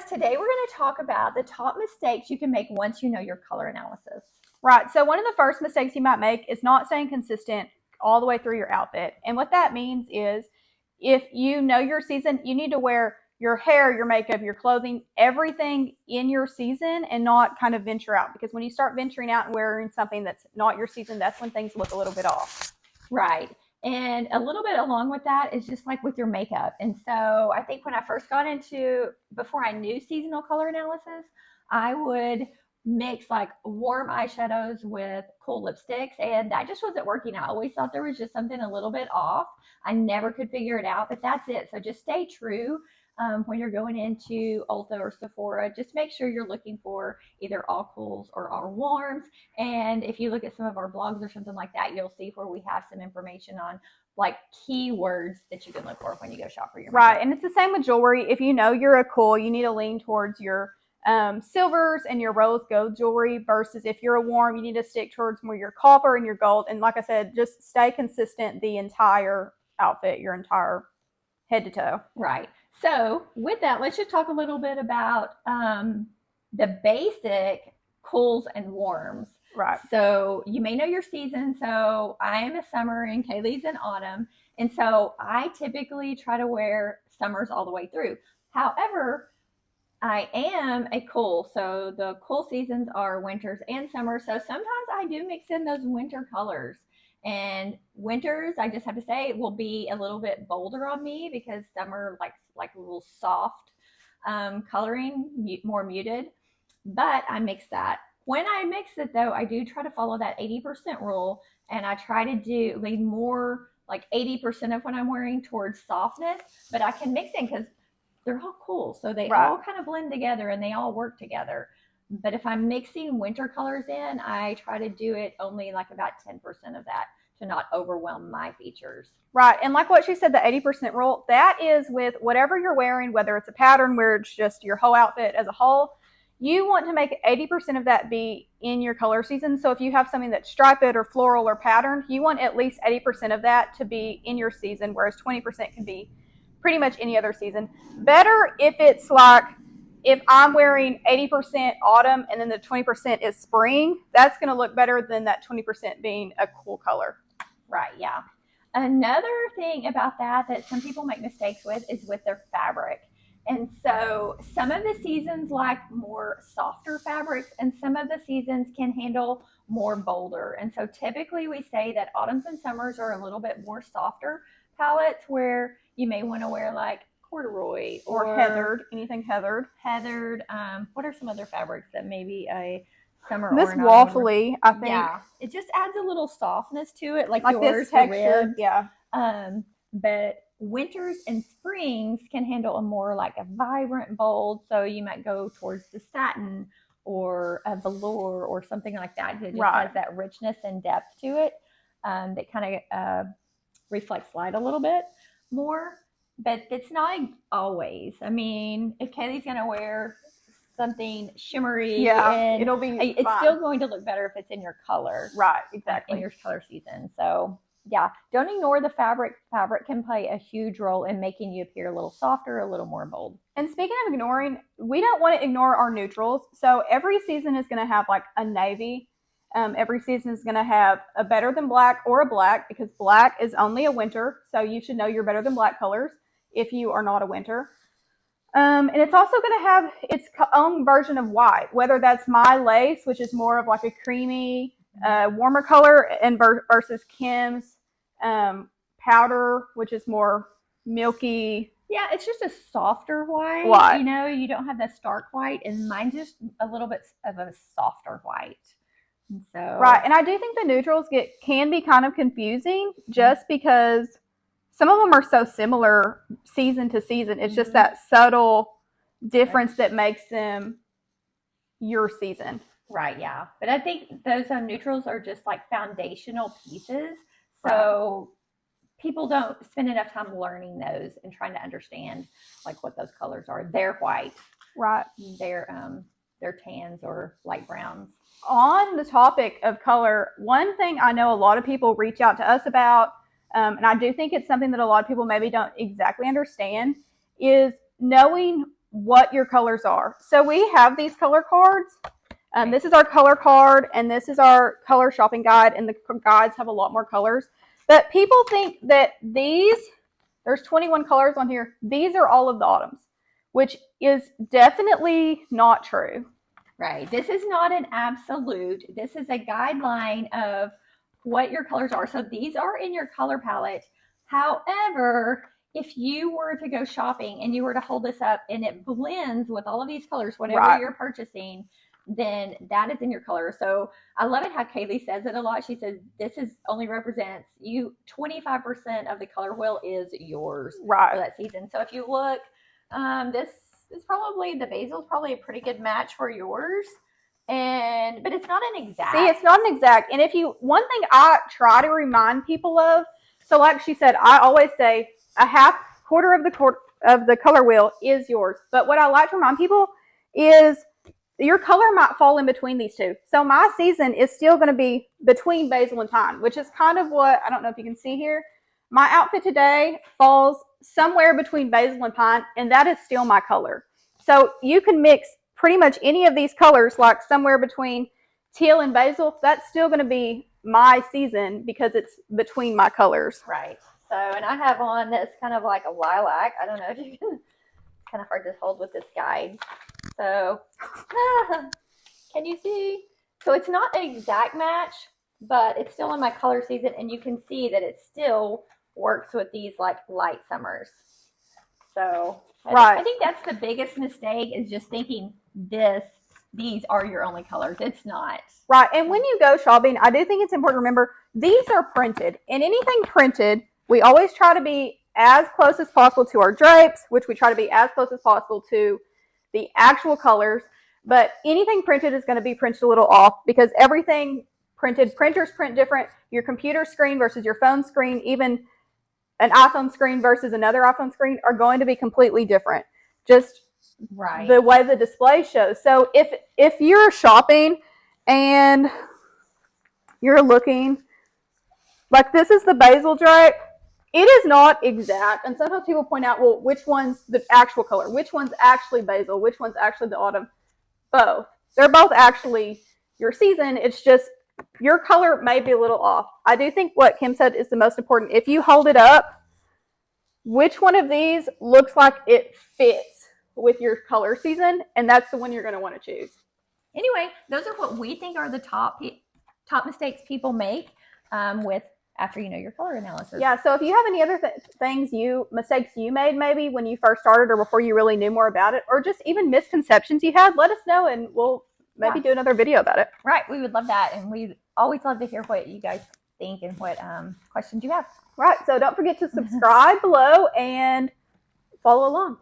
today we're going to talk about the top mistakes you can make once you know your color analysis. Right. So one of the first mistakes you might make is not staying consistent all the way through your outfit. And what that means is if you know your season, you need to wear your hair, your makeup, your clothing, everything in your season and not kind of venture out. Because when you start venturing out and wearing something that's not your season, that's when things look a little bit off. Right. And a little bit along with that is just like with your makeup. And so I think when I first got into, before I knew seasonal color analysis, I would mix like warm eyeshadows with cool lipsticks. And that just wasn't working. I always thought there was just something a little bit off. I never could figure it out, but that's it. So just stay true. When you're going into Ulta or Sephora, just make sure you're looking for either all cools or all warms. And if you look at some of our blogs or something like that, you'll see where we have some information on like keywords that you can look for when you go shop for your makeup. Right. And it's the same with jewelry. If you know you're a cool, you need to lean towards your silvers and your rose gold jewelry versus if you're a warm, you need to stick towards more your copper and your gold. And like I said, just stay consistent the entire outfit, your entire head to toe. Right. So with that, let's just talk a little bit about the basic cools and warms. Right. So you may know your season. So I am a summer and Kaylee's an autumn. And so I typically try to wear summers all the way through. However, I am a cool. So the cool seasons are winters and summers. So sometimes I do mix in those winter colors. And winters, I just have to say, will be a little bit bolder on me because summer likes like a little soft coloring, more muted. But I mix that. When I mix it though, I do try to follow that 80% rule, and I try to lean more like 80% of what I'm wearing towards softness. But I can mix in because they're all cool, so they all kind of blend together and they all work together. But if I'm mixing winter colors in, I try to do it only like about 10% of that to not overwhelm my features. Right. And like what she said, the 80% rule, that is with whatever you're wearing, whether it's a pattern where it's just your whole outfit as a whole, you want to make 80% of that be in your color season. So if you have something that's striped or floral or patterned, you want at least 80% of that to be in your season, whereas 20% can be pretty much any other season. Better if it's like, if I'm wearing 80% autumn and then the 20% is spring, that's going to look better than that 20% being a cool color. Right, yeah. Another thing about that some people make mistakes with is with their fabric. And so some of the seasons like more softer fabrics and some of the seasons can handle more bolder. And so typically we say that autumns and summers are a little bit more softer palettes where you may want to wear like corduroy or heathered, anything heathered. What are some other fabrics that maybe a summer this or waffly, I think. Yeah, it just adds a little softness to it, like yours, this texture. Yeah. But winters and springs can handle a more like a vibrant bold. So you might go towards the satin or a velour or something like that. It just has that richness and depth to it that kind of reflects light a little bit more. But it's not always. I mean, if Kaylee's going to wear something shimmery, and it'll be it's fine. Still going to look better if it's in your color. Right, exactly. In your color season. So yeah, don't ignore the fabric. Fabric can play a huge role in making you appear a little softer, a little more bold. And speaking of ignoring, we don't want to ignore our neutrals. So every season is going to have like a navy. Every season is going to have a better than black or a black because black is only a winter. So you should know your better than black colors if you are not a winter. And it's also going to have its own version of white, whether that's my lace, which is more of like a creamy, warmer color, and versus Kim's powder, which is more milky. Yeah, it's just a softer white. You know, you don't have that stark white, and mine's just a little bit of a softer white. So right, and I do think the neutrals can be kind of confusing just because some of them are so similar season to season. It's just that subtle difference that makes them your season. Right, yeah. But I think those neutrals are just like foundational pieces. So people don't spend enough time learning those and trying to understand like what those colors are. They're white. Right. They're tans or light browns. On the topic of color, one thing I know a lot of people reach out to us about, and I do think it's something that a lot of people maybe don't exactly understand, is knowing what your colors are. So we have these color cards. This is our color card, and this is our color shopping guide, and the guides have a lot more colors. But people think that there's 21 colors on here. These are all of the autumns, which is definitely not true. Right. This is not an absolute. This is a guideline of what your colors are. So these are in your color palette. However, if you were to go shopping and you were to hold this up and it blends with all of these colors, whatever Right. you're purchasing, then that is in your color. So I love it how Kaylee says it a lot. She says this is only represents you. 25% of the color wheel is yours for Right. that season. So if you look, this is probably the basil is probably a pretty good match for yours. But it's not an exact. See, it's not an exact. And one thing I try to remind people of, so like she said, I always say a quarter of the color wheel is yours. But what I like to remind people is your color might fall in between these two. So my season is still going to be between basil and thyme, which is kind of what, I don't know if you can see here. My outfit today falls somewhere between basil and pine, and that is still my color. So you can mix pretty much any of these colors, like somewhere between teal and basil. That's still going to be my season because it's between my colors. Right. So, and I have on that's kind of like a lilac. I don't know if you can, it's kind of hard to hold with this guide. So, can you see? So it's not an exact match, but it's still in my color season, and you can see that it still works with these like light summers. So, right. I think that's the biggest mistake is just thinking these are your only colors. It's not. Right. And when you go shopping, I do think it's important to remember these are printed, and anything printed, we always try to be as close as possible to our drapes, which we try to be as close as possible to the actual colors. But anything printed is going to be printed a little off because everything printed, printers print different. Your computer screen versus your phone screen, even an iPhone screen versus another iPhone screen are going to be completely different. Just right. The way the display shows. So if you're shopping and you're looking, like this is the basil drape, it is not exact. And sometimes people point out, well, which one's the actual color? Which one's actually basil? Which one's actually the autumn? Both. They're both actually your season. It's just your color may be a little off. I do think what Kim said is the most important. If you hold it up, which one of these looks like it fits with your color season? And that's the one you're going to want to choose. Anyway, those are what we think are the top mistakes people make with after you know your color analysis. Yeah, so if you have any other mistakes you made maybe when you first started or before you really knew more about it, or just even misconceptions you had, let us know and we'll maybe do another video about it. Right, we would love that, and we'd always love to hear what you guys think and what questions you have. Right, so don't forget to subscribe below and follow along.